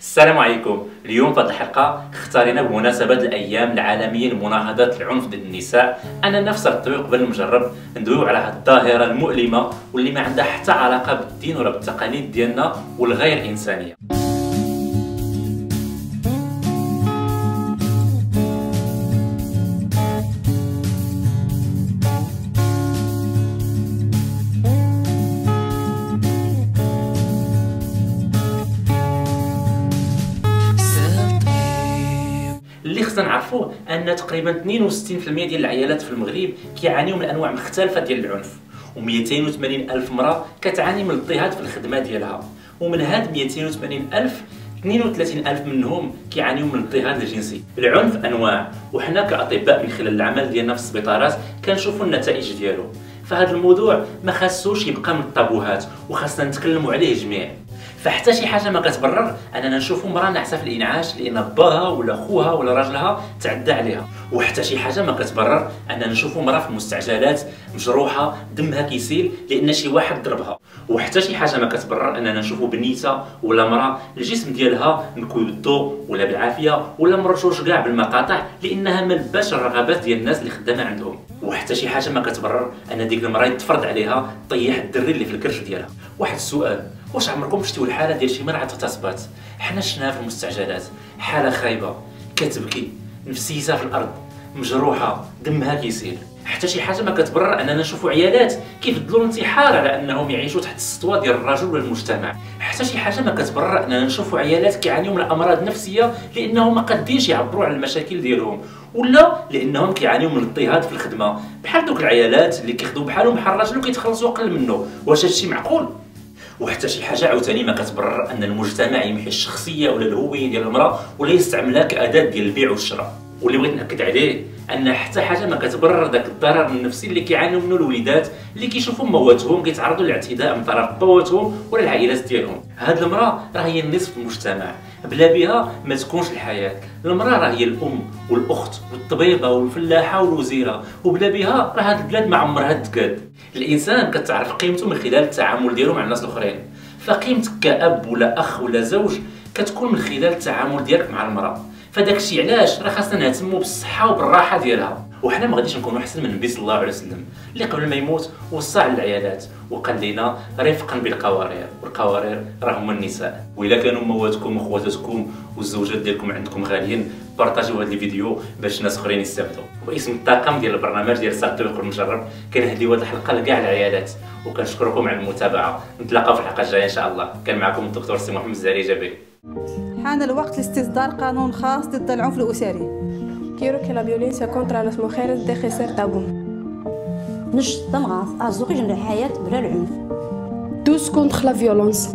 السلام عليكم. اليوم في هذه الحلقه اختارينا بمناسبه الايام العالميه لمناهضه العنف ضد النساء اننا في الطريق قبل المجرب ندويو على هذه الظاهره المؤلمه واللي ما عندها حتى علاقه بالدين ولا بالتقاليد ديالنا والغير انسانيه. اللي خصنا نعرفوه ان تقريبا 62% ديال العيالات في المغرب كيعانيو من انواع مختلفه ديال العنف، و280 الف امراه كتعاني من الاضطهاد في الخدمه ديالها، ومن هاد 280 الف 32 الف منهم كيعانيو من الاضطهاد الجنسي. العنف انواع، وحنا كاطباء من خلال العمل ديالنا في السبيطارات كنشوفوا النتائج ديالو. فهاد الموضوع ما خاصوش يبقى من الطابوهات وخاصنا نتكلموا عليه جميع. فحتى شي حاجه ما كتبرر اننا نشوفوا مراه ناعسه في الانعاش لان باها ولا خوها ولا راجلها تعدى عليها، وحتى شي حاجه ما كتبرر اننا نشوفوا مراه في المستعجلات مجروحه دمها كيسيل لان شي واحد ضربها، وحتى شي حاجه ما كتبرر اننا نشوفوا بنيته ولا مراه الجسم ديالها مكويدو ولا بالعافيه ولا مرشوش كاع بالمقاطع لانها ما لباش الرغبات ديال الناس اللي خدامه عندهم، وحتى شي حاجه ما كتبرر ان ديك المراه يتفرض عليها طيح الدري اللي في الكرش ديالها. واحد السؤال، واش عمركم شفتوا الحاله ديال شي مرأة اغتصبات؟ حنا شفناها في المستعجلات، حاله خايبه كتبكي نفسيتها في الارض مجروحه دمها كيسيل. حتى شي حاجه ما كتبرر اننا نشوفوا عيالات كيفضلوا الانتحار على انهم يعيشوا تحت السطوه ديال الرجل والمجتمع. حتى شي حاجه ما كتبرر اننا نشوفوا عيالات كيعانيوا من امراض نفسيه لانهم ما قادينش يعبروا على المشاكل ديالهم، ولا لانهم كيعانيوا من الاضطهاد في الخدمه، بحال دوك العيالات اللي كيخدموا بحالهم بحال الراجل وكيتخلصوا اقل منه. واش هادشي معقول؟ وحتى شي حاجه عاوتاني ما كتبرر ان المجتمع يمحي الشخصيه ولا الهويه ديال المراه ولا يستعملها كاداه ديال البيع والشراء. واللي بغيت ناكد عليه ان حتى حاجه ما كتبرر داك الضرر النفسي اللي كيعانيو منه الوليدات اللي كيشوفوا مواتهم كيتعرضوا للاعتداء من طرف بواتهم ولا العائلات ديالهم. هاد المراه راه هي النصف المجتمع، بلا بها ما تكونش الحياه. المراه راه هي الام والاخت والطبيبه والفلاحه والوزيره، وبلا بها راه هاد البلاد ما عمرها تقاد. الانسان كتعرف قيمته من خلال التعامل ديالو مع الناس الاخرين، فقيمتك كاب ولا اخ ولا زوج كتكون من خلال التعامل ديالك مع المراه. فداك الشيء علاش راه خاصنا نهتموا بالصحه وبالراحه ديالها. وحنا ما غاديش نكونوا احسن من النبي صلى الله عليه وسلم اللي قبل ما يموت وصى للعيالات وقال لنا رفقا بالقوارير، والقوارير راه هما النساء. واذا كانوا مواتكم وخواتاتكم والزوجات ديالكم عندكم غاليين بارطاجيو هذا الفيديو باش ناس اخرين يستافدوا. واسم الطاقم ديال البرنامج ديال التطبيق المجرب كنهديو هذه الحلقه لكاع العيالات، وكنشكركم على المتابعه. نتلاقاو في الحلقه الجايه ان شاء الله. كان معكم الدكتور سي محمد الزهري جابري. حان الوقت لاصدار قانون خاص ضد العنف الأسري. Quiero que la violencia contra las mujeres deje ser tabú. نشط تنغاص أزوج الحياة بلا العنف. Tous contre la violence.